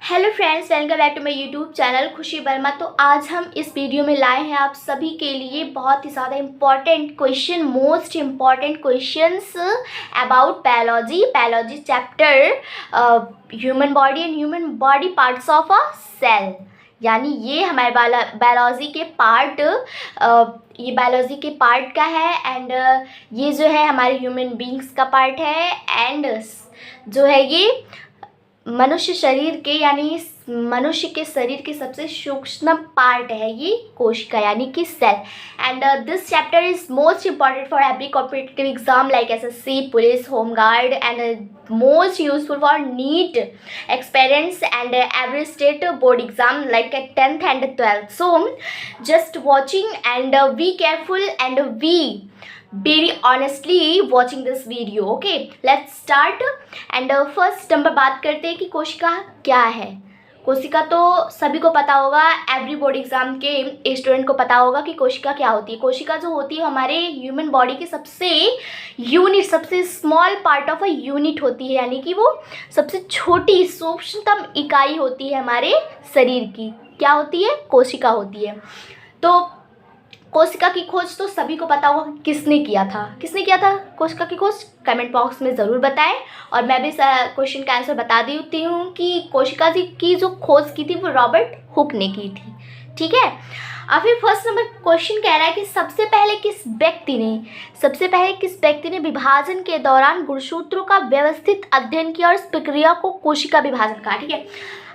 Hello friends, welcome back to my YouTube channel Khushi Verma. तो आज हम इस वीडियो में लाए हैं आप सभी के लिए बहुत ही ज़्यादा important question, most important questions about biology chapter human body and human body parts of a cell. यानी ये हमारे बायोलॉजी के पार्ट ये बायोलॉजी के पार्ट का है एंड ये जो है हमारे ह्यूमन बींग्स का पार्ट है एंड जो है ये मनुष्य शरीर के यानी मनुष्य के शरीर के सबसे सूक्ष्म पार्ट है ये कोशिका यानी कि cell. And this chapter is most important for every competitive exam like SSC, police, home guard and most useful for NEET experience and every state board exam like at 10th and 12th. So just watching and be careful and be very honestly watching this video. Okay, let's start. and first number बात करते हैं कि कोशिका क्या है। कोशिका तो सभी को पता होगा, एवरी बोर्ड एग्जाम के स्टूडेंट को पता होगा कि कोशिका क्या होती है। कोशिका जो होती है हमारे ह्यूमन बॉडी की सबसे small part of a unit होती है, यानी कि वो सबसे छोटी सूक्ष्मतम इकाई होती है हमारे शरीर की। क्या होती है? कोशिका होती है। तो कोशिका की खोज तो सभी को पता होगा किसने किया था कोशिका की खोज? कमेंट बॉक्स में ज़रूर बताएं। और मैं भी क्वेश्चन का आंसर बता देती हूँ कि कोशिका की जो खोज की थी वो रॉबर्ट हुक ने की थी। ठीक है। अब फिर फर्स्ट नंबर क्वेश्चन कह रहा है कि सबसे पहले किस व्यक्ति ने विभाजन के दौरान गुणसूत्रों का व्यवस्थित अध्ययन किया और इस प्रक्रिया को कोशिका विभाजन कहा। ठीक है।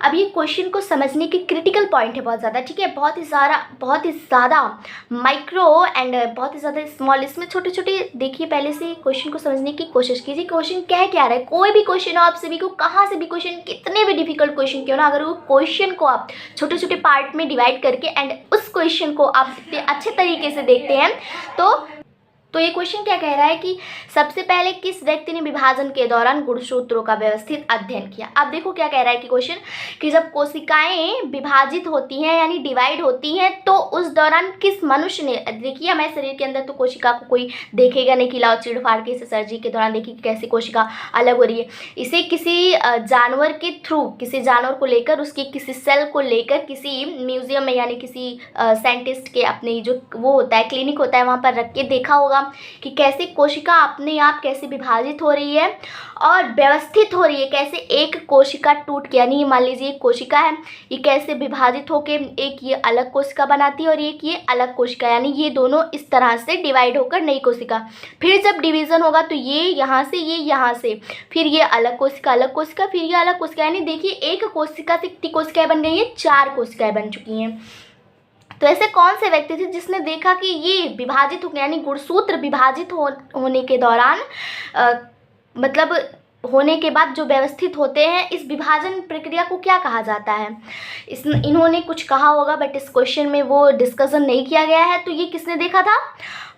अब ये क्वेश्चन को समझने की क्रिटिकल पॉइंट है बहुत ज़्यादा। ठीक है। बहुत ही ज़्यादा माइक्रो एंड बहुत ही ज़्यादा स्मॉल, इसमें छोटे छोटे देखिए। पहले से क्वेश्चन को समझने की कोशिश कीजिए। क्वेश्चन क्या रहा है? कोई भी क्वेश्चन हो, आप सभी को कहाँ से भी क्वेश्चन, कितने भी डिफिकल्ट क्वेश्चन क्यों ना, अगर वो क्वेश्चन को आप छोटे छोटे पार्ट में डिवाइड करके एंड उस क्वेश्चन को आप इतने अच्छे तरीके से देखते हैं तो ये क्वेश्चन क्या कह रहा है कि सबसे पहले किस व्यक्ति ने विभाजन के दौरान गुणसूत्रों का व्यवस्थित अध्ययन किया। अब देखो क्या कह रहा है कि क्वेश्चन कि जब कोशिकाएं विभाजित होती हैं यानी डिवाइड होती हैं तो उस दौरान किस मनुष्य ने, देखिए हमारे शरीर के अंदर तो कोशिका को कोई देखेगा नहीं कि लाओ चीड़ फाड़ के इसे सर्जरी के दौरान देखिए कि कैसे कोशिका अलग हो रही है। इसे किसी जानवर के थ्रू, किसी जानवर को लेकर, उसके किसी सेल को लेकर किसी म्यूजियम में यानी किसी साइंटिस्ट के अपने जो वो होता है क्लिनिक होता है वहाँ पर रख के देखा होगा कि कैसे कोशिका अपने आप कैसे विभाजित हो रही है और व्यवस्थित हो रही है, कैसे एक कोशिका टूट के, यानी मान लीजिए एक कोशिका है, ये कैसे विभाजित होके एक ये अलग कोशिका बनाती है और एक ये अलग कोशिका, यानी ये दोनों इस तरह से डिवाइड होकर नई कोशिका। फिर जब डिवीज़न होगा तो ये यहाँ से फिर ये अलग कोशिका फिर ये अलग कोशिका, यानी देखिए एक कोशिका से कितनी कोशिकाएं बन गई हैं? 4 कोशिकाएं बन चुकी हैं। तो ऐसे कौन से व्यक्ति थे जिसने देखा कि ये विभाजित हो गया, यानी गुणसूत्र विभाजित होने के दौरान मतलब होने के बाद जो व्यवस्थित होते हैं, इस विभाजन प्रक्रिया को क्या कहा जाता है? इन्होंने कुछ कहा होगा बट इस क्वेश्चन में वो डिस्कशन नहीं किया गया है। तो ये किसने देखा था?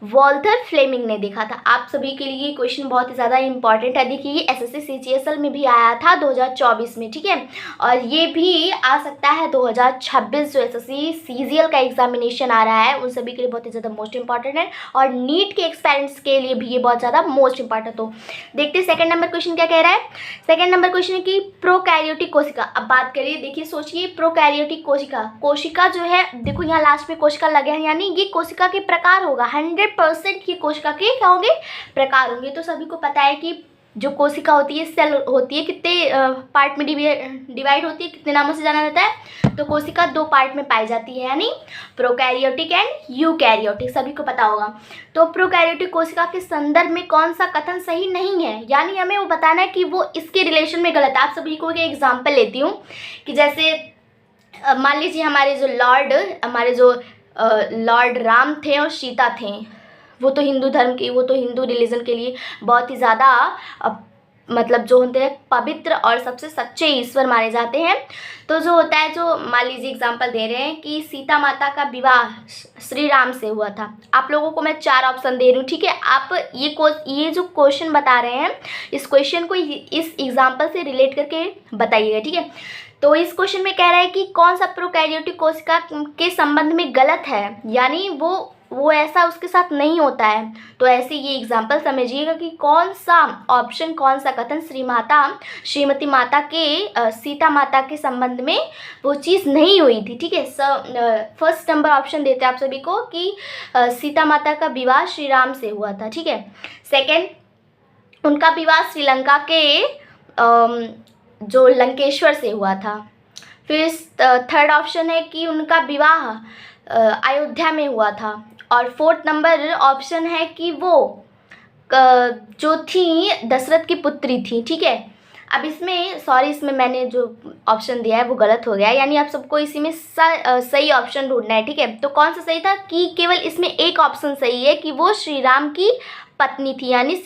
वॉल्टर फ्लेमिंग ने देखा था। आप सभी के लिए क्वेश्चन बहुत ही ज़्यादा इंपॉर्टेंट है। देखिए ये एसएससी सीजीएसएल में भी आया था 2024 में। ठीक है। और ये भी आ सकता है 2026 जो एसएससी सीजीएल का एग्जामिनेशन आ रहा है उन सभी के लिए बहुत ही ज़्यादा मोस्ट इंपॉर्टेंट है और नीट के एक्सपेरेंट्स के लिए भी ये बहुत ज़्यादा मोस्ट इंपॉर्टेंट। तो देखते हैं सेकंड नंबर क्वेश्चन क्या कह रहा है। सेकंड नंबर क्वेश्चन है कि प्रोकैरियोटिक कोशिका। अब बात करिए, देखिए सोचिए प्रोकैरियोटिक कोशिका जो है, देखो यहाँ लास्ट में कोशिका लगे हैं, यानी ये कोशिका के प्रकार होगा। 100% की कोशिका के क्या होंगे? प्रकार होंगे। तो सभी को पता है कि जो कोशिका होती है, सेल होती है, कितने पार्ट में डिवाइड होती है, कितने नामों से जाना जाता है? तो कोशिका 2 पार्ट में पाई जाती है, यानी प्रोकैरियोटिक एंड यूकैरियोटिक, सभी को पता होगा। तो प्रोकैरियोटिक कोशिका के संदर्भ में कौन सा कथन सही नहीं है, यानी हमें वो बताना है कि वो इसके रिलेशन में गलत है। आप सभी को एक एग्जाम्पल लेती हूँ कि जैसे मान लीजिए हमारे जो लॉर्ड राम थे और सीता थे, वो तो हिंदू रिलीजन के लिए बहुत ही ज़्यादा मतलब जो होते हैं पवित्र और सबसे सच्चे ईश्वर माने जाते हैं। तो जो होता है, जो मान लीजिए एग्जांपल दे रहे हैं कि सीता माता का विवाह श्री राम से हुआ था। आप लोगों को मैं 4 ऑप्शन दे रही हूँ। ठीक है। आप ये जो क्वेश्चन बता रहे हैं, इस क्वेश्चन को इस एग्जाम्पल से रिलेट करके बताइएगा। ठीक है। तो इस क्वेश्चन में कह रहा है कि कौन सा प्रोकैरियोटिक कोशिका के संबंध में गलत है, यानी वो वो ऐसा उसके साथ नहीं होता है। तो ऐसे ये एग्जाम्पल समझिएगा कि कौन सा ऑप्शन, कौन सा कथन श्रीमती माता के सीता माता के संबंध में वो चीज़ नहीं हुई थी। ठीक है, फर्स्ट नंबर ऑप्शन देते हैं आप सभी को कि सीता माता का विवाह श्री राम से हुआ था। ठीक है, सेकेंड, उनका विवाह श्रीलंका के जो लंकेश्वर से हुआ था। फिर थर्ड ऑप्शन है कि उनका विवाह अयोध्या में हुआ था। और फोर्थ नंबर ऑप्शन है कि वो जो थी दशरथ की पुत्री थी। ठीक है, अब इसमें मैंने जो ऑप्शन दिया है वो गलत हो गया है, यानी आप सबको इसी में सही ऑप्शन ढूंढना है। ठीक है, तो कौन सा सही था कि केवल इसमें एक ऑप्शन सही है कि वो श्री राम की पत्नी थी, यानी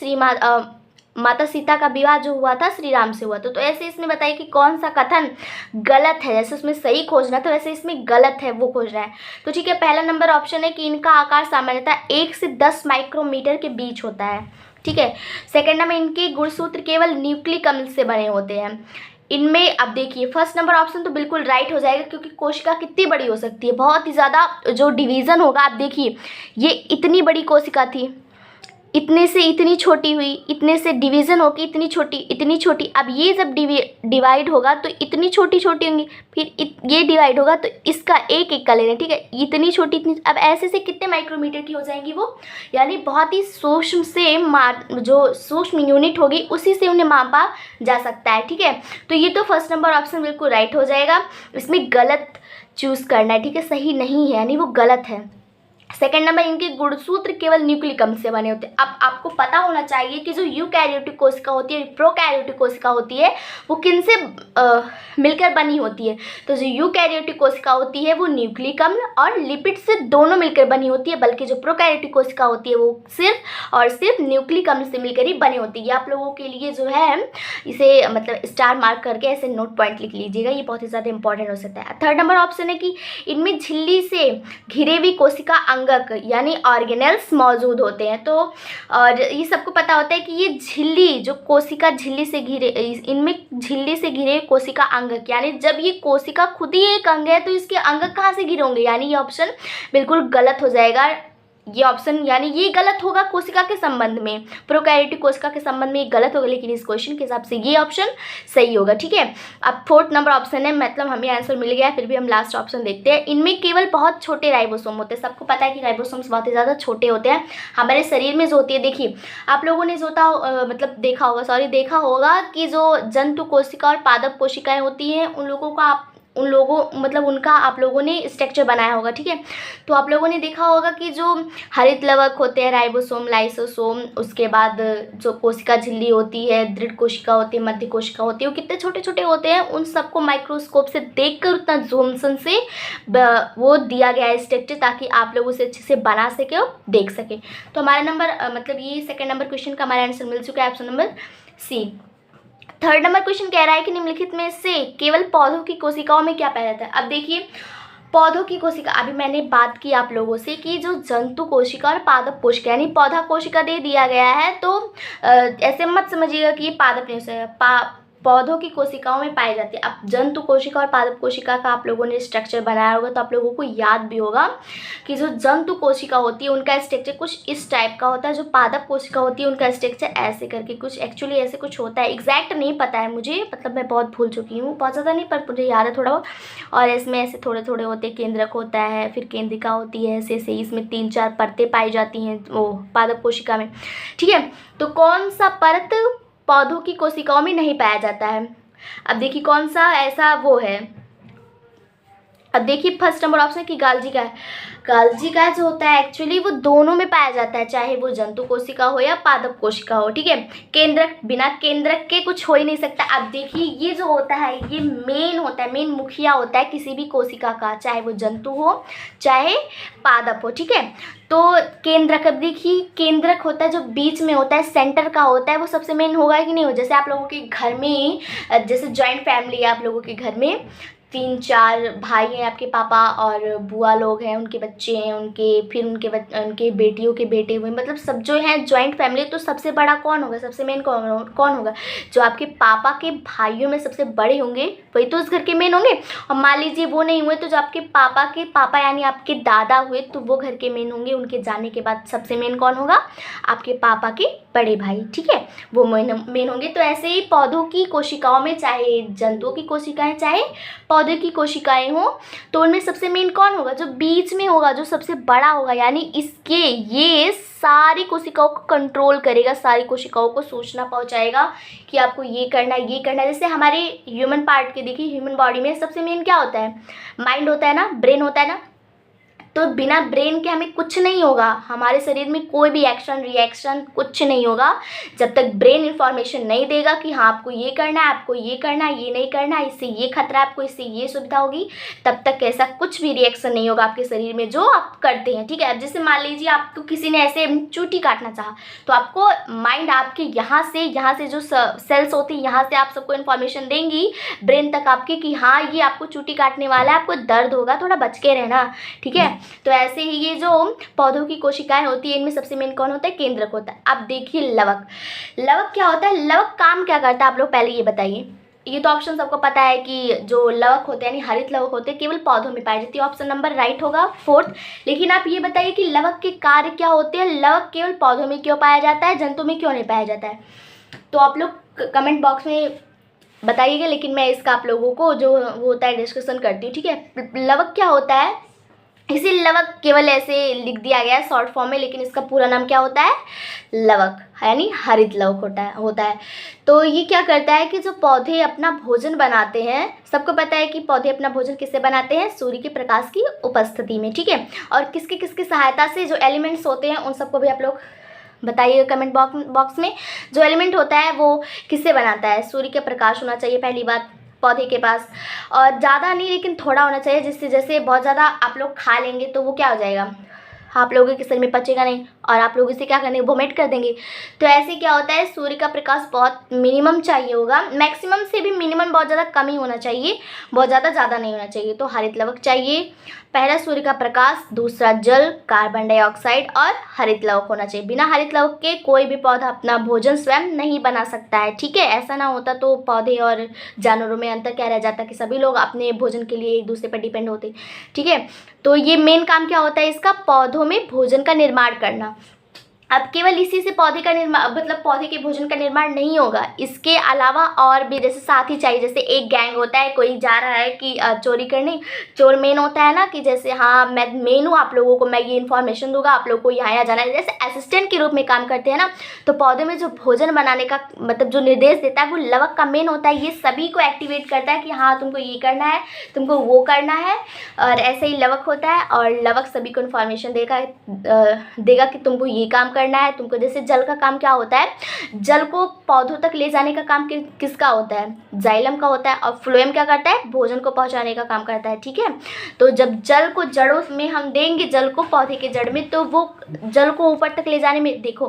माता सीता का विवाह जो हुआ था श्री राम से हुआ था। तो ऐसे इसमें बताइए कि कौन सा कथन गलत है। जैसे उसमें सही खोजना था वैसे इसमें गलत है वो खोजना है। तो ठीक है, पहला नंबर ऑप्शन है कि इनका आकार सामान्यतः 1 से 10 माइक्रोमीटर के बीच होता है। ठीक है, सेकेंड नंबर, इनके गुणसूत्र केवल न्यूक्लिक अम्ल से बने होते हैं। इनमें अब देखिए फर्स्ट नंबर ऑप्शन तो बिल्कुल राइट हो जाएगा, क्योंकि कोशिका कितनी बड़ी हो सकती है, बहुत ही ज़्यादा जो डिवीज़न होगा। आप देखिए ये इतनी बड़ी कोशिका थी, इतने से इतनी छोटी हुई, इतने से डिवीज़न होगी इतनी छोटी, इतनी छोटी। अब ये जब डिवाइड होगा तो इतनी छोटी छोटी होंगी, फिर ये डिवाइड होगा तो इसका एक एक का लेना। ठीक है, इतनी छोटी इतनी, अब ऐसे से कितने माइक्रोमीटर की हो जाएंगी वो, यानी बहुत ही सूक्ष्म से जो सूक्ष्म यूनिट होगी उसी से उन्हें मापा जा सकता है। ठीक है, तो ये तो फर्स्ट नंबर ऑप्शन बिल्कुल राइट हो जाएगा। इसमें गलत चूज़ करना है। ठीक है, सही नहीं है, यानी वो गलत है। सेकेंड नंबर, इनके गुणसूत्र केवल न्यूक्लिक अम्ल से बने होते हैं। अब आपको पता होना चाहिए कि जो यूकैरियोटिक कोशिका होती है, प्रोकैरियोटिक कोशिका होती है, वो किनसे मिलकर बनी होती है। तो जो यूकैरियोटिक कोशिका होती है वो न्यूक्लिक अम्ल और लिपिड से दोनों मिलकर बनी होती है, बल्कि जो प्रोकैरियोटिक कोशिका होती है वो सिर्फ और सिर्फ न्यूक्लिक अम्ल से मिलकर ही बनी होती है। ये आप लोगों के लिए जो है इसे मतलब स्टार मार्क करके ऐसे नोट पॉइंट लिख लीजिएगा, ये बहुत ही ज़्यादा इंपॉर्टेंट हो सकता है। थर्ड नंबर ऑप्शन है कि इनमें झिल्ली से घिरे हुई कोशिका अंगक यानी ऑर्गेनेल्स मौजूद होते हैं। तो और ये सबको पता होता है कि ये झिल्ली जो कोशिका झिल्ली से घिरे, इनमें झिल्ली से घिरे कोशिका अंगक, यानी जब ये कोशिका खुद ही एक अंग है तो इसके अंगक कहाँ से घिरे होंगे, यानी ये ऑप्शन बिल्कुल गलत हो जाएगा। ये ऑप्शन यानी ये गलत होगा कोशिका के संबंध में, प्रोकैरियोटिक कोशिका के संबंध में ये गलत होगा, लेकिन इस क्वेश्चन के हिसाब से ये ऑप्शन सही होगा। ठीक है, अब फोर्थ नंबर ऑप्शन है, मतलब हमें आंसर मिल गया है, फिर भी हम लास्ट ऑप्शन देखते हैं। इनमें केवल बहुत छोटे राइबोसोम होते हैं। सबको पता है कि राइबोसोम्स बहुत ही ज़्यादा छोटे होते हैं हमारे शरीर में जो होती है। देखिए आप लोगों ने देखा होगा कि जो जंतु कोशिका और पादप कोशिकाएँ होती हैं उनका आप लोगों ने स्ट्रक्चर बनाया होगा। ठीक है, तो आप लोगों ने देखा होगा कि जो हरित लवक होते हैं, राइबोसोम, लाइसोसोम, उसके बाद जो कोशिका झिल्ली होती है, दृढ़ कोशिका होती है, मध्य कोशिका होती है, वो कितने छोटे छोटे होते हैं। उन सबको माइक्रोस्कोप से देखकर उतना जूमसन से वो दिया गया है स्ट्रक्चर, ताकि आप लोग उसे अच्छे से बना सके और देख सके। तो हमारा नंबर मतलब ये सेकेंड नंबर क्वेश्चन का हमारा आंसर मिल चुका है, option number C. Third number question कह रहा है कि निम्नलिखित में से केवल पौधों की कोशिकाओं में क्या पाया जाता है। अब देखिए पौधों की कोशिका, अभी मैंने बात की आप लोगों से कि जो जंतु कोशिका और पादप कोशिका, यानी पौधा कोशिका दे दिया गया है, तो ऐसे मत समझिएगा कि ये पादप नहीं हो सकता, पौधों की कोशिकाओं में पाई जाती है। अब जंतु कोशिका और पादप कोशिका का आप लोगों ने स्ट्रक्चर बनाया होगा, तो आप लोगों को याद भी होगा कि जो जंतु कोशिका होती है उनका स्ट्रक्चर कुछ इस टाइप का होता है, जो पादप कोशिका होती है उनका स्ट्रक्चर ऐसे करके कुछ, एक्चुअली ऐसे कुछ होता है। एग्जैक्ट नहीं पता है मुझे, मतलब मैं बहुत भूल चुकी हूँ, बहुत ज़्यादा नहीं, पर मुझे याद है थोड़ा बहुत। और इसमें ऐसे थोड़े थोड़े होते हैं, केंद्रक होता है, फिर केंद्रिका होती है, ऐसे ऐसे इसमें 3-4 परतें पाई जाती हैं वो पादप कोशिका में। ठीक है, तो कौन सा परत पौधों की कोशिकाओं में नहीं पाया जाता है। अब देखिए कौन सा ऐसा वो है। अब देखिए फर्स्ट नंबर ऑप्शन की गाल्जी का है। गाल्जी का जो होता है एक्चुअली वो दोनों में पाया जाता है, चाहे वो जंतु कोशिका हो या पादप कोशिका हो। ठीक है, केंद्रक, बिना केंद्रक के कुछ हो ही नहीं सकता। अब देखिए ये जो होता है ये मेन होता है, मेन मुखिया होता है किसी भी कोशिका का, चाहे वो जंतु हो चाहे पादप हो। ठीक है, तो केंद्रक, अब देखिए केंद्रक होता है जो बीच में होता है, सेंटर का होता है, वो सबसे मेन होगा कि नहीं हो। जैसे आप लोगों के घर में, जैसे जॉइंट फैमिली है आप लोगों के घर में, 3-4 भाई हैं आपके पापा, और बुआ लोग हैं, उनके बच्चे हैं, फिर उनके बेटियों के बेटे हुए, मतलब सब जो हैं जॉइंट फैमिली। तो सबसे बड़ा कौन होगा, सबसे मेन कौन होगा? जो आपके पापा के भाइयों में सबसे बड़े होंगे वही तो उस घर के मेन होंगे। और मान लीजिए वो नहीं हुए तो जो आपके पापा के पापा यानी आपके दादा हुए तो वो घर के मेन होंगे। उनके जाने के बाद सबसे मेन कौन होगा? आपके पापा के बड़े भाई, ठीक है, वो मेन होंगे। तो ऐसे ही पौधों की कोशिकाओं में, चाहे जंतुओं की कोशिकाएं चाहे पौधे की कोशिकाएं हो, तो उनमें सबसे मेन कौन होगा? जो बीच में होगा, जो सबसे बड़ा होगा, यानी ये सारी कोशिकाओं को कंट्रोल करेगा, सारी कोशिकाओं को सूचना पहुंचाएगा कि आपको ये करना है, ये करना है। जैसे हमारे ह्यूमन पार्ट के देखिए, ह्यूमन बॉडी में सबसे मेन क्या होता है? माइंड होता है ना, ब्रेन होता है ना। तो बिना ब्रेन के हमें कुछ नहीं होगा, हमारे शरीर में कोई भी एक्शन रिएक्शन कुछ नहीं होगा जब तक ब्रेन इंफॉर्मेशन नहीं देगा कि हाँ आपको ये करना है, आपको ये करना है, ये नहीं करना है, इससे ये खतरा है आपको, इससे ये सुविधा होगी, तब तक ऐसा कुछ भी रिएक्शन नहीं होगा आपके शरीर में जो आप करते हैं, ठीक है। अब जैसे मान लीजिए आपको किसी ने ऐसे चूटी काटना चाहा, तो आपको माइंड आपके यहाँ से जो सेल्स होती हैं, यहाँ से आप सबको इन्फॉर्मेशन देंगी ब्रेन तक आपके कि हाँ ये आपको चूटी काटने वाला है, आपको दर्द होगा, थोड़ा बच के रहना, ठीक है। तो ऐसे ही ये जो पौधों की कोशिकाएं होती है, इनमें सबसे मेन कौन होता है? केंद्रक होता है। अब देखिए लवक क्या होता है? लवक काम क्या करता है आप लोग पहले ये बताइए। ये तो ऑप्शन सबको पता है कि जो लवक होते हैं यानी हरित लवक होते हैं केवल पौधों में पाई जाती है। ऑप्शन नंबर राइट होगा 4th। लेकिन आप ये बताइए कि लवक के कार्य क्या होते हैं? लवक केवल पौधों में क्यों पाया जाता है, जंतु में क्यों नहीं पाया जाता है? तो आप लोग कमेंट बॉक्स में बताइएगा, लेकिन मैं इसका आप लोगों को जो वो होता है डिस्कशन करती हूँ, ठीक है। लवक क्या होता है? इसे लवक केवल ऐसे लिख दिया गया है शॉर्ट फॉर्म में, लेकिन इसका पूरा नाम क्या होता है? लवक, यानी हरित लवक होता है। तो ये क्या करता है कि जो पौधे अपना भोजन बनाते हैं, सबको पता है कि पौधे अपना भोजन किससे बनाते हैं? सूर्य के प्रकाश की उपस्थिति में, ठीक है। और किसकी किसकी सहायता से? जो एलिमेंट्स होते हैं उन सबको भी आप लोग बताइएगा कमेंट बॉक्स में। जो एलिमेंट होता है वो किससे बनाता है? सूर्य के प्रकाश होना चाहिए पहली बात पौधे के पास, और ज़्यादा नहीं लेकिन थोड़ा होना चाहिए, जिससे जैसे बहुत ज़्यादा आप लोग खा लेंगे तो वो क्या हो जाएगा? आप लोगों के शरीर में पचेगा नहीं और आप लोग इसे क्या करेंगे? वोमिट कर देंगे। तो ऐसे क्या होता है? सूर्य का प्रकाश बहुत मिनिमम चाहिए होगा, मैक्सिमम से भी मिनिमम बहुत ज़्यादा कम ही होना चाहिए, बहुत ज़्यादा नहीं होना चाहिए। तो हरित लवक चाहिए, पहला सूर्य का प्रकाश, दूसरा जल, कार्बन डाइऑक्साइड और हरित लवक होना चाहिए। बिना हरित लवक के कोई भी पौधा अपना भोजन स्वयं नहीं बना सकता है, ठीक है। ऐसा ना होता तो पौधे और जानवरों में अंतर क्या रह जाता कि सभी लोग अपने भोजन के लिए एक दूसरे पर डिपेंड होते, ठीक है। तो ये मेन काम क्या होता है इसका? पौधों में भोजन का निर्माण करना। अब केवल इसी से पौधे का निर्माण, मतलब पौधे के भोजन का निर्माण नहीं होगा, इसके अलावा और भी जैसे साथी चाहिए। जैसे एक गैंग होता है, कोई जा रहा है कि चोरी करने, चोर मेन होता है ना कि जैसे हाँ मैं मेन हूँ, आप लोगों को मैं ये इन्फॉर्मेशन दूंगा, आप लोगों को यहाँ जाना है, जैसे असिस्टेंट के रूप में काम करते हैं ना। तो पौधे में जो भोजन बनाने का मतलब जो निर्देश देता है वो लवक का मेन होता है। ये सभी को एक्टिवेट करता है कि हाँ तुमको ये करना है, तुमको वो करना है, और ऐसे ही लवक होता है। और लवक सभी को इन्फॉर्मेशन देगा कि तुमको ये काम करना है तुमको। जैसे जल का काम क्या होता है? जल को पौधों तक ले जाने का काम किसका होता है? जाइलम का होता है। और फ्लोएम क्या करता है? भोजन को पहुंचाने का काम करता है, ठीक है। तो जब जल को जड़ों में हम देंगे, जल को पौधे के जड़ में, तो वो जल को ऊपर तक ले जाने में, देखो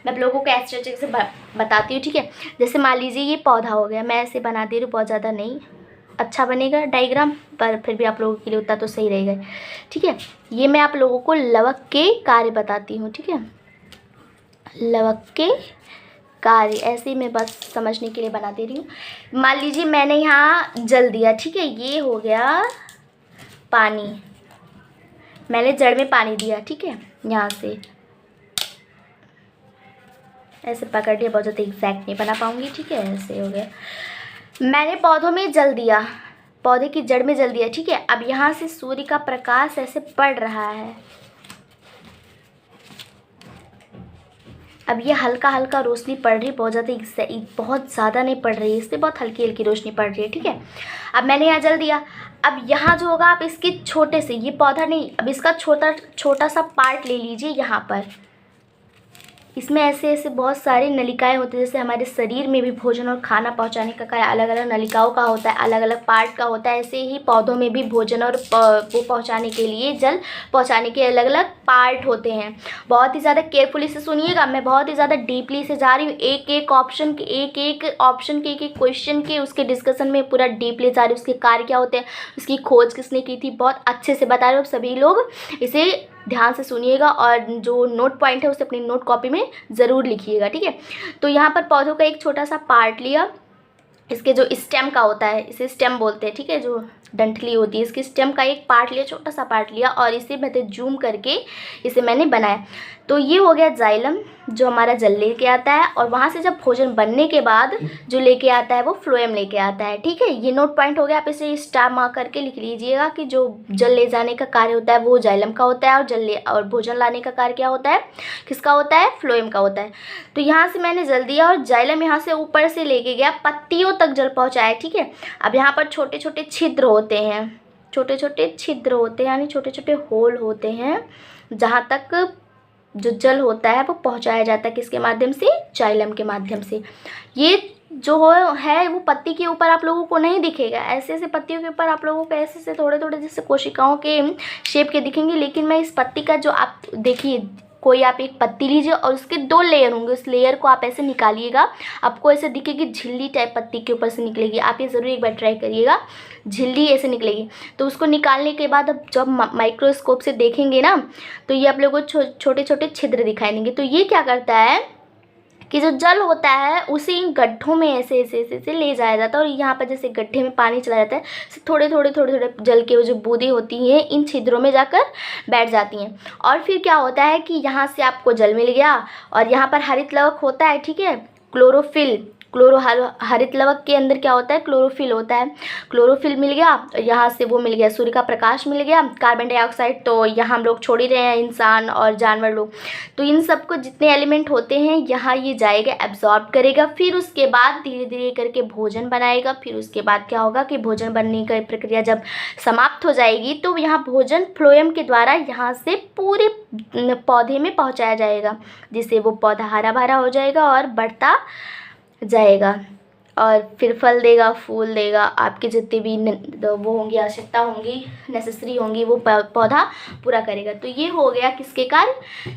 मैं आप लोगों को ऐसे से बताती हूँ, ठीक है। जैसे मान लीजिए ये पौधा हो गया, मैं ऐसे बना दे रही हूँ, बहुत ज़्यादा नहीं अच्छा बनेगा डायग्राम, पर फिर भी आप लोगों के लिए उतना तो सही रहेगा, ठीक है। ये मैं आप लोगों को लवक के कार्य बताती हूँ, ठीक है। लवक के कार्य ऐसे ही मैं बस समझने के लिए बना दे रही हूँ। मान लीजिए मैंने यहाँ जल दिया, ठीक है, ये हो गया पानी, मैंने जड़ में पानी दिया, ठीक है। यहाँ से ऐसे पकड़ लिया, बहुत ज़्यादा एग्जैक्ट नहीं बना पाऊँगी, ठीक है। ऐसे हो गया, मैंने पौधों में जल दिया, पौधे की जड़ में जल दिया, ठीक है। अब यहाँ से सूर्य का प्रकाश ऐसे पड़ रहा है, अब ये हल्का हल्का रोशनी पड़ रही, बहुत ज़्यादा नहीं पड़ रही है, इस पर बहुत हल्की हल्की रोशनी पड़ रही है, ठीक है। अब मैंने यहाँ जल दिया, अब यहाँ जो होगा आप इसके छोटे से, ये पौधा नहीं, अब इसका छोटा सा पार्ट ले लीजिए यहाँ पर, इसमें ऐसे ऐसे बहुत सारी नलिकाएं होती हैं, जैसे हमारे शरीर में भी भोजन और खाना पहुंचाने का कार्य अलग अलग नलिकाओं का होता है, अलग अलग पार्ट का होता है। ऐसे ही पौधों में भी भोजन और वो पहुंचाने के लिए, जल पहुंचाने के अलग अलग पार्ट होते हैं। बहुत ही ज़्यादा केयरफुली से सुनिएगा, मैं बहुत ही ज़्यादा डीपली से जा रही हूँ, एक एक ऑप्शन के एक एक क्वेश्चन के उसके डिस्कशन में पूरा डीपली जा रही हूँ। उसके कार्य क्या होते हैं, उसकी खोज किसने की थी, बहुत अच्छे से बता रहे हो। सभी लोग इसे ध्यान से सुनिएगा और जो नोट पॉइंट है उसे अपनी नोट कॉपी में ज़रूर लिखिएगा, ठीक है। तो यहाँ पर पौधों का एक छोटा सा पार्ट लिया, इसके जो स्टेम का होता है, इसे स्टेम बोलते हैं, ठीक है, जो डंठली होती है, इसकी स्टेम का एक पार्ट लिया, छोटा सा पार्ट लिया और इसे मैंने जूम करके इसे मैंने बनाया। तो ये हो गया जाइलम, जो हमारा जल लेके आता है, और वहाँ से जब भोजन बनने के बाद जो लेके आता है वो फ्लोएम लेके आता है, ठीक है। ये नोट पॉइंट हो गया, आप इसे स्टार मार्क करके लिख लीजिएगा कि जो जल ले जाने का कार्य होता है वो जाइलम का होता है, और भोजन लाने का कार्य क्या होता है, किसका होता है, फ्लोएम का होता है। तो यहाँ से मैंने जल दिया और जाइलम यहाँ से ऊपर से लेके गया, पत्तियों तक जल पहुँचाया, ठीक है। अब यहाँ पर छोटे छोटे छिद्र होते हैं, छोटे छोटे छिद्र होते हैं, यानी छोटे छोटे होल होते हैं, जहाँ तक जो जल होता है वो पहुंचाया जाता है, किसके माध्यम से, जाइलम के माध्यम से। ये जो है वो पत्ती के ऊपर आप लोगों को नहीं दिखेगा, ऐसे ऐसे पत्तियों के ऊपर आप लोगों को ऐसे से थोड़े थोड़े जैसे कोशिकाओं के शेप के दिखेंगे, लेकिन मैं इस पत्ती का जो आप देखिए, कोई आप एक पत्ती लीजिए और उसके 2 लेयर होंगे, उस लेयर को आप ऐसे निकालिएगा, आपको ऐसे दिखेगी झिल्ली टाइप पत्ती के ऊपर से निकलेगी। आप ये ज़रूर एक बार ट्राई करिएगा, झिल्ली ऐसे निकलेगी। तो उसको निकालने के बाद अब जब माइक्रोस्कोप से देखेंगे ना, तो ये आप लोगों को छोटे छोटे छिद्र दिखाई देंगे। तो ये क्या करता है कि जो जल होता है उसे इन गड्ढों में ऐसे ऐसे ऐसे ऐसे ले जाया जाता है, और यहाँ पर जैसे गड्ढे में पानी चला जाता है, थोड़े थोड़े थोड़े थोड़े जल के वो जो बूंदें होती हैं इन छिद्रों में जाकर बैठ जाती हैं। और फिर क्या होता है कि यहाँ से आपको जल मिल गया, और यहाँ पर हरित लवक होता है, ठीक है, क्लोरोफिल, हरित लवक के अंदर क्या होता है, क्लोरोफिल होता है। क्लोरोफिल मिल गया, यहाँ से वो मिल गया, सूर्य का प्रकाश मिल गया, कार्बन डाइऑक्साइड तो यहाँ हम लोग छोड़ ही रहे हैं, इंसान और जानवर लोग। तो इन सबको जितने एलिमेंट होते हैं यहाँ ये जाएगा, एब्जॉर्ब करेगा, फिर उसके बाद धीरे धीरे करके भोजन बनाएगा। फिर उसके बाद क्या होगा कि भोजन बनने की प्रक्रिया जब समाप्त हो जाएगी तो यहाँ भोजन फ्लोएम के द्वारा यहाँ से पूरे पौधे में पहुँचाया जाएगा, जिससे वो पौधा हरा भरा हो जाएगा और बढ़ता जाएगा, और फिर फल देगा, फूल देगा, आपके जितने भी वो होंगी, आवश्यकता होंगी, नेसेसरी होंगी, वो पौधा पूरा करेगा। तो ये हो गया किसके कार्य,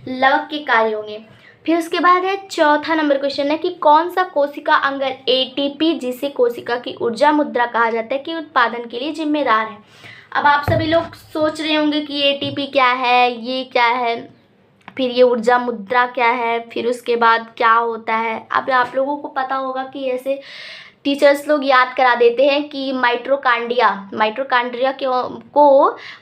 लवक के कार्य होंगे। फिर उसके बाद है चौथा नंबर क्वेश्चन है कि कौन सा कोशिका अंग एटीपी, जिसे कोशिका की ऊर्जा मुद्रा कहा जाता है, के उत्पादन के लिए जिम्मेदार है। अब आप सभी लोग सोच रहे होंगे कि एटीपी क्या है, ये क्या है, फिर ये ऊर्जा मुद्रा क्या है, फिर उसके बाद क्या होता है। अब आप लोगों को पता होगा कि ऐसे टीचर्स लोग याद करा देते हैं कि माइटोकॉन्ड्रिया को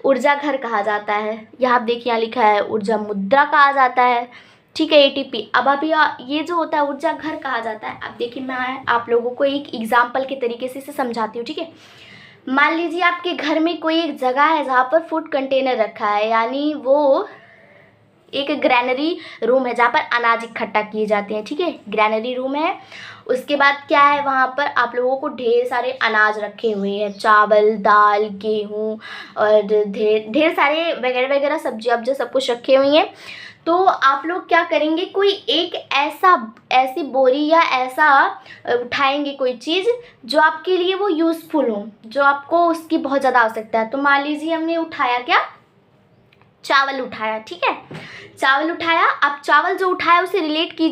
ऊर्जा घर कहा जाता है। यहाँ देखिए, यहाँ लिखा है ऊर्जा मुद्रा कहा जाता है, ठीक है, एटीपी। अब अभी ये जो होता है ऊर्जा घर कहा जाता है। अब देखिए, मैं आप लोगों को एक एग्जाम्पल के तरीके से इसे समझाती हूँ, ठीक है। मान लीजिए आपके घर में कोई एक जगह है जहाँ पर फूड कंटेनर रखा है, यानी वो एक ग्रैनरी रूम है जहाँ पर अनाज इकट्ठा किए जाते हैं, ठीक है, ग्रैनरी रूम है। उसके बाद क्या है, वहाँ पर आप लोगों को ढेर सारे अनाज रखे हुए हैं, चावल, दाल, गेहूँ और ढेर सारे वगैरह वगैरह सब्जी अब जो सब कुछ रखे हुए हैं। तो आप लोग क्या करेंगे, कोई एक ऐसी बोरी या ऐसा उठाएंगे कोई चीज़ जो आपके लिए वो यूज़फुल हो, जो आपको उसकी बहुत ज़्यादा आवश्यकता है। तो मान लीजिए हमने उठाया क्या, चावल उठाया, ठीक है, चावल उठाया। अब चावल जो उठाया उसे रिलेट कीजिए